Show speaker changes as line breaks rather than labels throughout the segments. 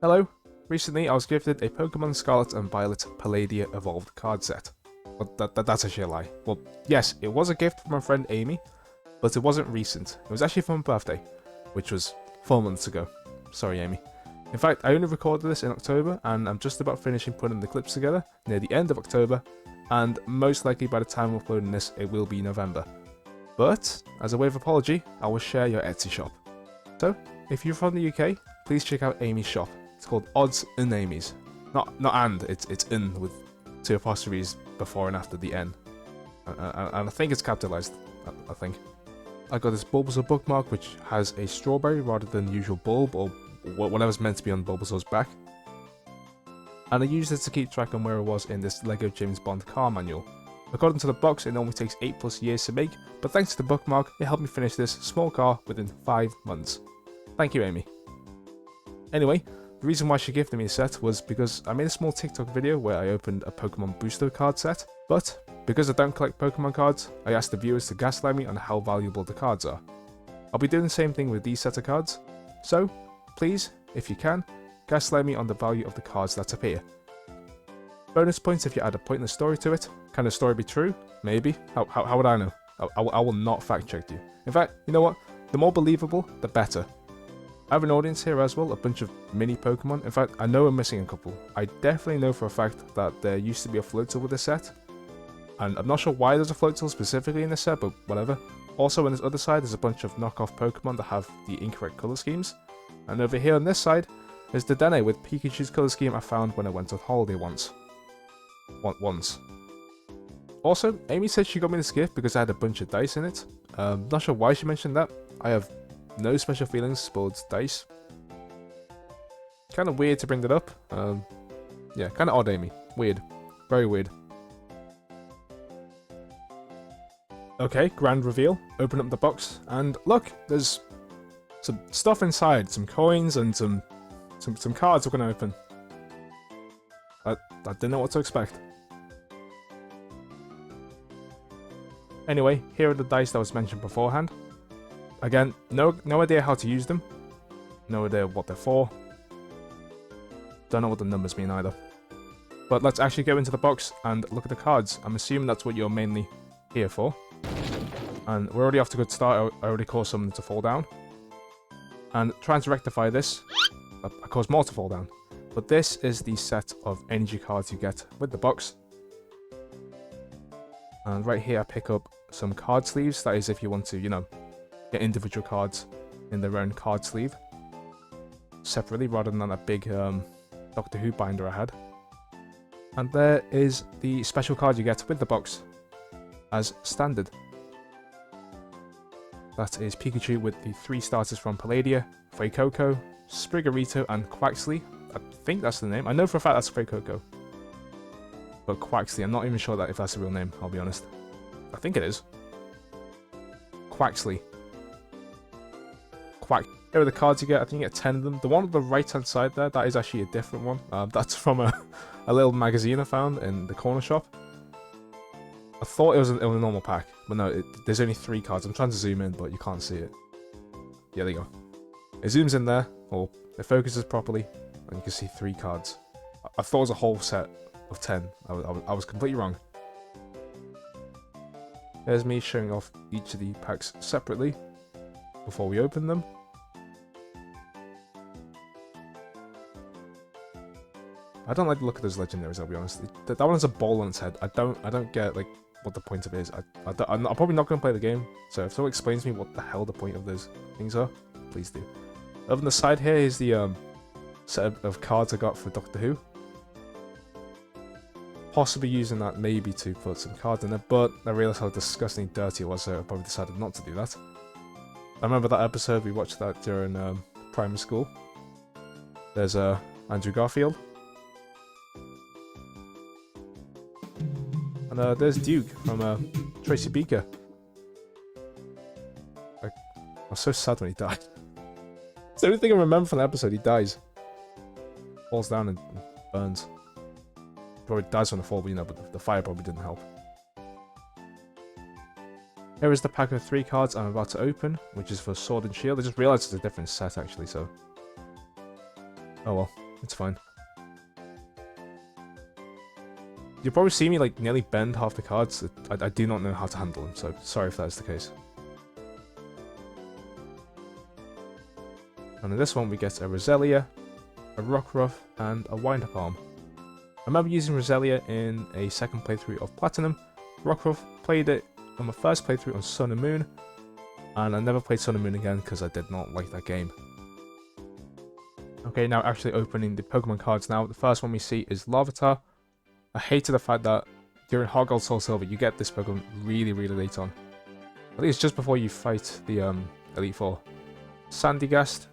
Hello! Recently I was gifted a Pokemon Scarlet and Violet Paladea Evolved Card set. Well, that's actually a lie. Well, yes, it was a gift from my friend Amy, but it wasn't recent. It was actually for my birthday, which was 4 months ago. Sorry, Amy. In fact, I only recorded this in October, and I'm just about finishing putting the clips together near the end of October, and most likely by the time I'm uploading this, it will be November. But, as a way of apology, I will share your Etsy shop. So, if you're from the UK, please check out Amy's shop. It's called Odds and Amy's. Not and, it's in with 2 apostrophes before and after the N. And I think it's capitalized, I think. I got this Bulbasaur bookmark which has a strawberry rather than the usual bulb or whatever's meant to be on Bulbasaur's back. And I used it to keep track on where I was in this LEGO James Bond car manual. According to the box, it normally takes 8+ years to make, but thanks to the bookmark, it helped me finish this small car within 5 months. Thank you, Amy. Anyway, the reason why she gifted me a set was because I made a small TikTok video where I opened a Pokemon booster card set, but because I don't collect Pokemon cards, I asked the viewers to gaslight me on how valuable the cards are. I'll be doing the same thing with these set of cards, so please, if you can, gaslight me on the value of the cards that appear. Bonus points if you add a pointless story to it. Can the story be true? Maybe. How would I know? I will not fact check you. In fact, you know what? The more believable, the better. I have an audience here as well, a bunch of mini Pokemon. In fact, I know I'm missing a couple. I definitely know for a fact that there used to be a Floatzel with this set. And I'm not sure why there's a Floatzel specifically in this set, but whatever. Also on this other side, there's a bunch of knockoff Pokemon that have the incorrect colour schemes. And over here on this side, is the Dene with Pikachu's colour scheme I found when I went on holiday once. Also, Amy said she got me this gift because I had a bunch of dice in it. Not sure why she mentioned that. I have no special feelings towards dice. Kind of weird to bring that up. Yeah, kind of odd, Amy. Weird. Very weird. Okay, grand reveal. Open up the box, and look, there's some stuff inside. Some coins and some cards we're going to open. I didn't know what to expect. Anyway, here are the dice that was mentioned beforehand. Again, no idea how to use them. No idea what they're for. Don't know what the numbers mean either. But let's actually go into the box and look at the cards. I'm assuming that's what you're mainly here for. And we're already off to a good start. I already caused something to fall down. And trying to rectify this, I caused more to fall down. But this is the set of energy cards you get with the box. And right here I pick up some card sleeves. That is if you want to, you know, get individual cards in their own card sleeve separately rather than that big Doctor Who binder I had. And there is the special card you get with the box as standard. That is Pikachu with the 3 starters from Paladea, Fuecoco, Spriggerito and Quaxley. I think that's the name. I know for a fact that's Fuecoco. But Quaxley, I'm not even sure that if that's the real name, I'll be honest. I think it is. Quaxley. Here are the cards you get. I think you get 10 of them. The one on the right hand side there, that is actually a different one. That's from a little magazine I found in the corner shop. I thought it was a normal pack, but no, there's only 3 cards. I'm trying to zoom in, but you can't see it. Yeah, there you go. It zooms in there, or it focuses properly, and you can see 3 cards. I thought it was a whole set of 10. I was completely wrong. There's me showing off each of the packs separately before we open them. I don't like the look of those legendaries, I'll be honest. That one has a bowl on its head. I don't get like what the point of it is. I'm probably not going to play the game, so if someone explains to me what the hell the point of those things are, please do. Over on the side here is the set of cards I got for Doctor Who. Possibly using that maybe to put some cards in there, but I realised how disgustingly dirty it was, so I probably decided not to do that. I remember that episode, we watched that during primary school. There's Andrew Garfield. And there's Duke from Tracy Beaker. I was so sad when he died. It's the only thing I remember from the episode, he dies. Falls down and burns. Probably dies from the fall, but you know, but the fire probably didn't help. Here is the pack of 3 cards I'm about to open, which is for Sword and Shield. I just realised it's a different set actually, so... Oh well. It's fine. You'll probably see me like nearly bend half the cards. I do not know how to handle them, so sorry if that's the case. And in this one we get a Roselia, a Rockruff, and a Wind-Up Arm. I remember using Roselia in a second playthrough of Platinum. Rockruff played it on my first playthrough on Sun and Moon, and I never played Sun and Moon again because I did not like that game. Okay, now actually opening the Pokemon cards now. The first one we see is Larvitar. I hated the fact that during Heart Gold Soul Silver you get this Pokemon really late on. I think it's just before you fight the Elite Four. Sandygast.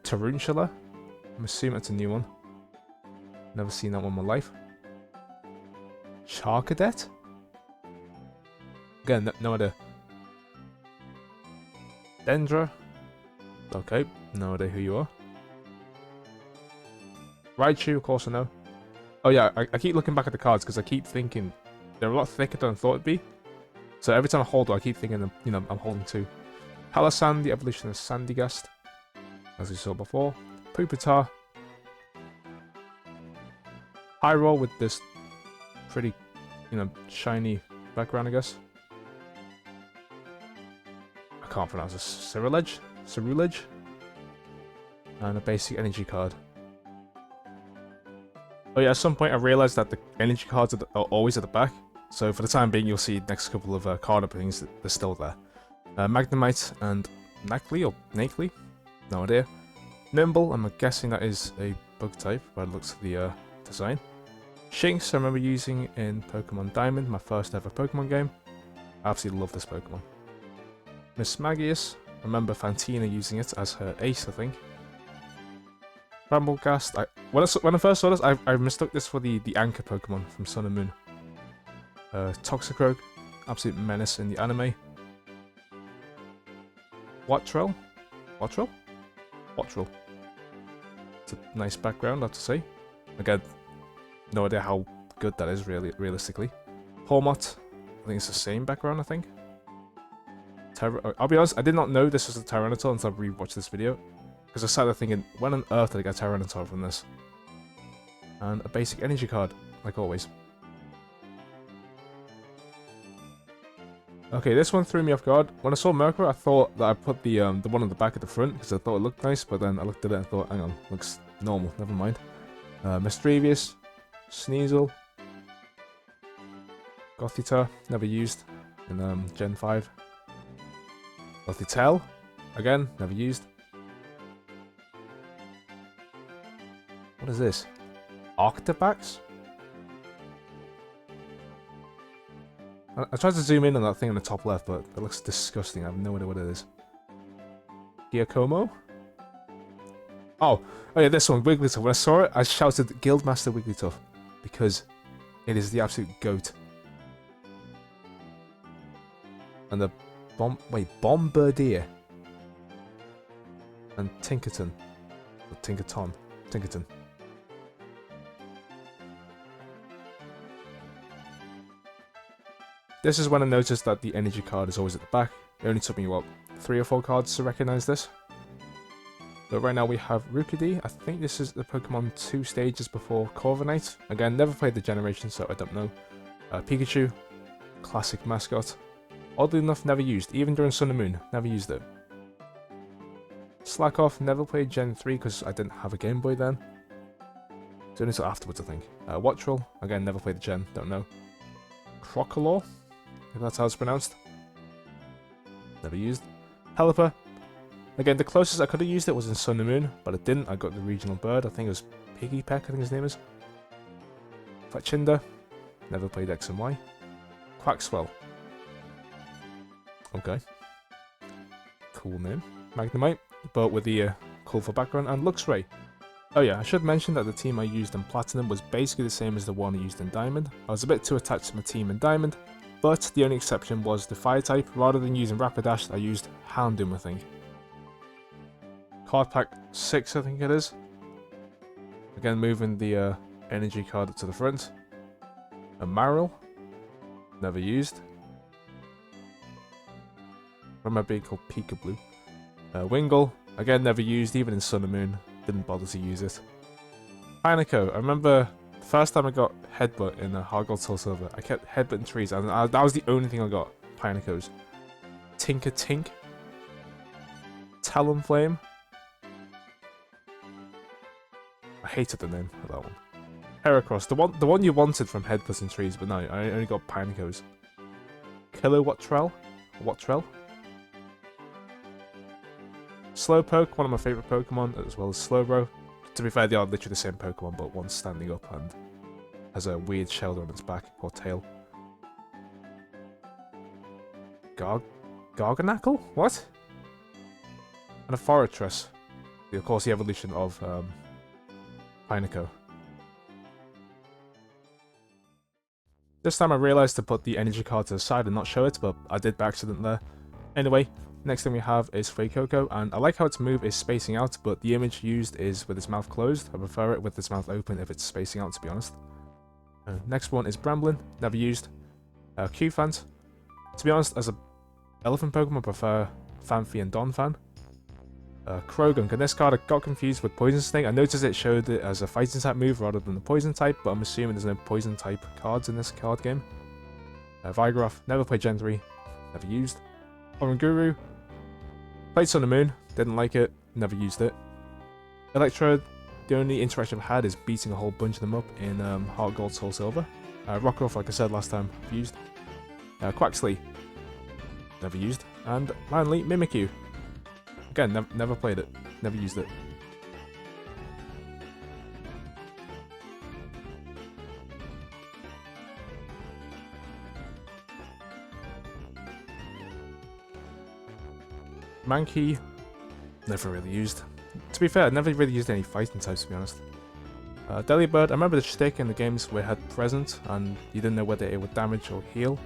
Tarantula. I'm assuming it's a new one. Never seen that one in my life. Charcadet? Again, no idea. Dendra. Okay, no idea who you are. Raichu, of course I know. Oh yeah, I keep looking back at the cards because I keep thinking they're a lot thicker than I thought it'd be. So every time I hold one, I keep thinking, you know, I'm holding two. Palossand, the evolution of Sandygast, as we saw before. Pupitar. Hyrule with this pretty, you know, shiny background, I guess. I can't pronounce this. Cerulege. And a basic energy card. Oh yeah, at some point I realised that the energy cards are always at the back. So for the time being, you'll see next couple of card openings, they're still there. Magnemite and Nakely? No idea. Nimble, I'm guessing that is a bug type by the looks of the design. Shinx, I remember using in Pokemon Diamond, my first ever Pokemon game. I absolutely love this Pokemon. Mismagius, I remember Fantina using it as her ace, I think. Bramblegast, when I first saw this, I mistook this for the anchor Pokemon from Sun and Moon. Toxicroak, absolute menace in the anime. Wattrel? It's a nice background, I have to say. Again, no idea how good that is, realistically. Hormot, I think it's the same background, I think. I'll be honest, I did not know this was a Tyranitar until I rewatched this video. Because I sat there thinking, when on earth did I get Tyranitar from this? And a basic energy card, like always. Okay, this one threw me off guard. When I saw Mercury, I thought that I put the one on the back at the front because I thought it looked nice, but then I looked at it and thought, hang on, looks normal, never mind. Misdreavus, Sneasel, Gothita, never used in Gen 5. Gothitelle, again, never used. What is this? Octobax? I tried to zoom in on that thing on the top left, but it looks disgusting. I have no idea what it is. Giacomo? Oh yeah, this one, Wigglytuff. When I saw it, I shouted Guildmaster Wigglytuff because it is the absolute goat. And the Bombardier and Tinkerton. Or Tinkerton. This is when I noticed that the energy card is always at the back. It only took me, what, 3 or 4 cards to recognise this. But right now we have Rookidee. I think this is the Pokemon 2 stages before Corviknight. Again, never played the generation, so I don't know. Pikachu, classic mascot. Oddly enough, never used. Even during Sun and Moon, never used it. Slackoff, never played Gen 3 because I didn't have a Game Boy then. So only until afterwards, I think. Wattrel, again, never played the Gen, don't know. Crocodile, if that's how it's pronounced. Never used. Pelipper. Again, the closest I could have used it was in Sun and Moon, but I didn't. I got the regional bird. I think it was Piggy Peck, I think his name is. Fletchinder. Never played X and Y. Quaxwell. Okay. Cool name. Magnemite, but with the colourful background. And Luxray. Oh yeah, I should mention that the team I used in Platinum was basically the same as the one I used in Diamond. I was a bit too attached to my team in Diamond, but the only exception was the Fire type. Rather than using Rapidash, I used Houndoom, I think. Card pack 6, I think it is. Again, moving the energy card up to the front. A Marill, never used. Remember being called Peekaboo. Wingull, again, never used, even in Sun and Moon. didn't bother to use it. Pineco, I remember the first time I got Headbutt in a Hard Gold Soul Silver, I kept headbutting trees, and that was the only thing I got. Pinecos. Tinker Tink. Talonflame. I hated the name of that one. Heracross, the one you wanted from Headbutting Trees, but no, I only got Pinecos. Kilowattrel? Wattrel? Slowpoke, one of my favourite Pokemon, as well as Slowbro. To be fair, they are literally the same Pokemon, but one's standing up and has a weird shell on its back, or tail. Garganackle? What? And a Forretress. Of course, the evolution of Pineco. This time I realised to put the energy card to the side and not show it, but I did by accident there. Anyway, next thing we have is Fuecoco, and I like how its move is spacing out, but the image used is with its mouth closed. I prefer it with its mouth open if it's spacing out, to be honest. Next one is Bramblin, never used. Cufant. To be honest, as a elephant Pokemon, I prefer Phanpy and Donphan. Krogunk, and this card I got confused with Poison Sting. I noticed it showed it as a fighting type move rather than the poison type, but I'm assuming there's no poison type cards in this card game. Vigoroth, never played Gen 3, never used. Oranguru, played Sun and Moon, didn't like it, never used it. Electrode, the only interaction I've had is beating a whole bunch of them up in Heart Gold Soul Silver. Rockruff, like I said last time, I've used. Quaxly, never used. And finally, Mimikyu. Again, never played it, never used it. Mankey, never really used. To be fair, I never really used any fighting types, to be honest. Delibird, I remember the shtick in the games where it had present, and you didn't know whether it would damage or heal.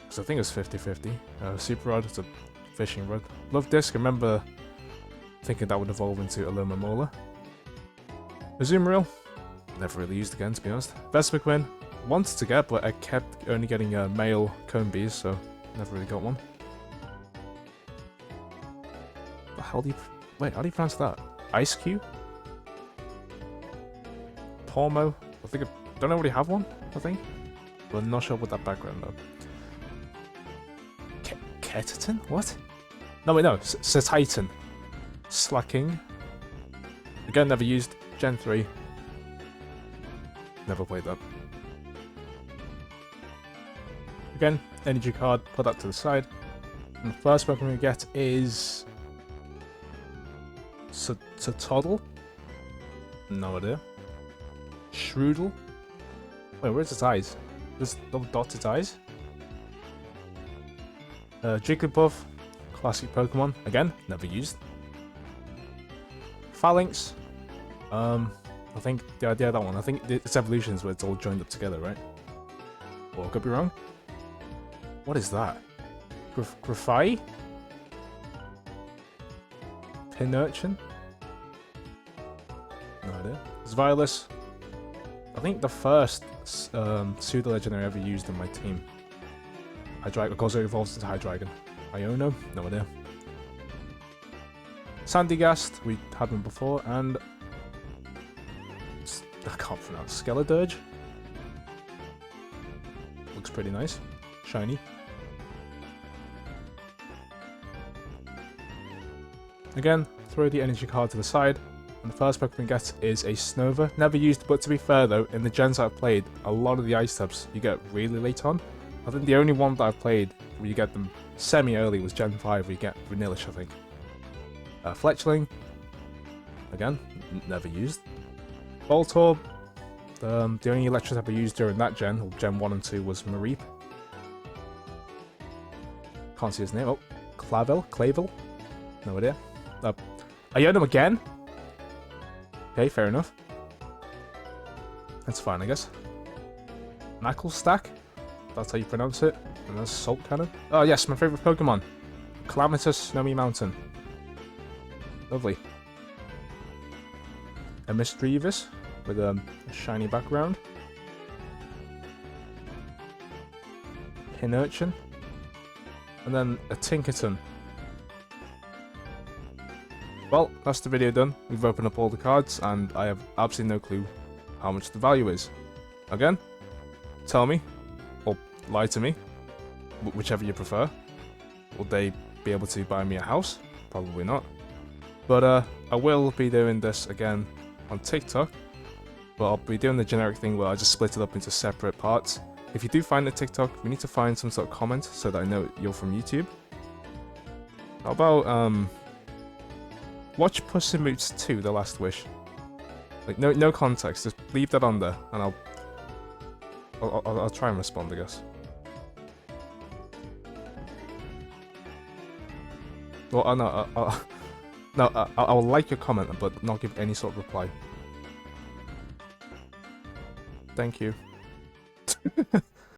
So I think it was 50-50. Super Rod, it's a fishing rod. Love Disc, I remember thinking that would evolve into Alomomola. Azumarill, never really used again, to be honest. Vespiquen, wanted to get, but I kept only getting male cone bees, so never really got one. How do you... Wait, how do you pronounce that? Ice Cube? Pormo? I think I don't already have one, I think. But I'm not sure what that background though. Ketatin? What? No, wait, no. Setitan. Slacking. Again, never used. Gen 3. Never played that. Again, energy card, put that to the side. And the first Pokemon we get is... Toddle? No idea. Shroodle? Wait, where's its eyes? There's little dotted eyes? Jigglypuff, classic Pokemon. Again, never used. Phalanx. I think the idea of that one. I think its evolution is where it's all joined up together, right? Or I could be wrong. What is that? Grafai? Pinurchin? No idea. Zviolus. I think the first pseudo legendary I ever used in my team. Hydreigon, of course it evolves into Hydreigon. Iono? No idea. Sandygast, we had one before, and I can't pronounce. Skeledirge? Looks pretty nice. Shiny. Again, throw the energy card to the side, and the first Pokemon we get is a Snova. Never used, but to be fair though, in the gens I've played, a lot of the ice types you get really late on. I think the only one that I've played where you get them semi-early was Gen 5, where you get Vanillish, I think. Fletchling. Again, never used. Voltorb. The only electric type I used during that gen, or Gen 1 and 2, was Mareep. Can't see his name. Oh, Clavel? No idea. Iono again? Okay, fair enough. That's fine, I guess. Knuckle Stack? That's how you pronounce it. And that's Salt Cannon. Oh yes, my favourite Pokemon. Calamitous Snowy Mountain. Lovely. A Misdreavus with a shiny background. Pinurchin. And then a Tinkerton. Well, that's the video done. We've opened up all the cards, and I have absolutely no clue how much the value is. Again, tell me, or lie to me, whichever you prefer. Will they be able to buy me a house? Probably not. But I will be doing this again on TikTok, but I'll be doing the generic thing where I just split it up into separate parts. If you do find the TikTok, we need to find some sort of comment so that I know you're from YouTube. How about, watch Puss in Boots 2, The Last Wish. Like, no context, just leave that on there, and I'll try and respond, I guess. Well, no, I'll like your comment, but not give any sort of reply. Thank you.